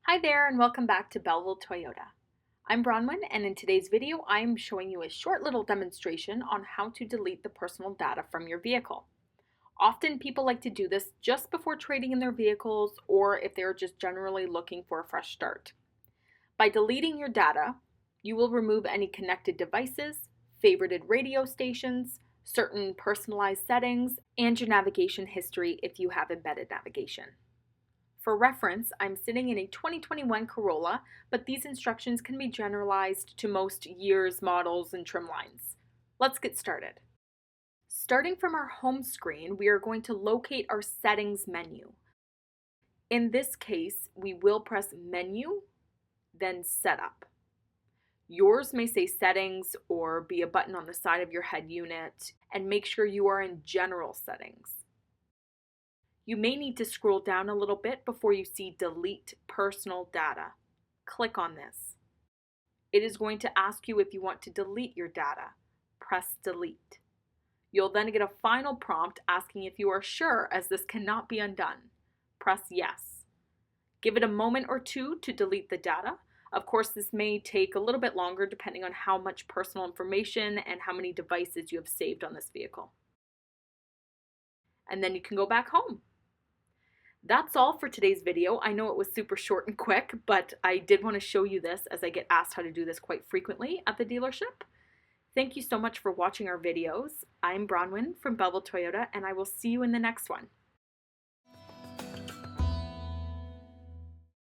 Hi there and welcome back to Belleville Toyota. I'm Bronwyn and in today's video I am showing you a short little demonstration on how to delete the personal data from your vehicle. Often people like to do this just before trading in their vehicles or if they're just generally looking for a fresh start. By deleting your data, you will remove any connected devices, favorited radio stations, certain personalized settings, and your navigation history if you have embedded navigation. For reference, I'm sitting in a 2021 Corolla, but these instructions can be generalized to most years, models, and trim lines. Let's get started. Starting from our home screen, we are going to locate our settings menu. In this case, we will press Menu, then Setup. Yours may say Settings or be a button on the side of your head unit, and make sure you are in General Settings. You may need to scroll down a little bit before you see Delete Personal Data. Click on this. It is going to ask you if you want to delete your data. Press Delete. You'll then get a final prompt asking if you are sure, as this cannot be undone. Press Yes. Give it a moment or two to delete the data. Of course, this may take a little bit longer depending on how much personal information and how many devices you have saved on this vehicle. And then you can go back home. That's all for today's video. I know it was super short and quick, but I did want to show you this as I get asked how to do this quite frequently at the dealership. Thank you so much for watching our videos. I'm Bronwyn from Belleville Toyota, and I will see you in the next one.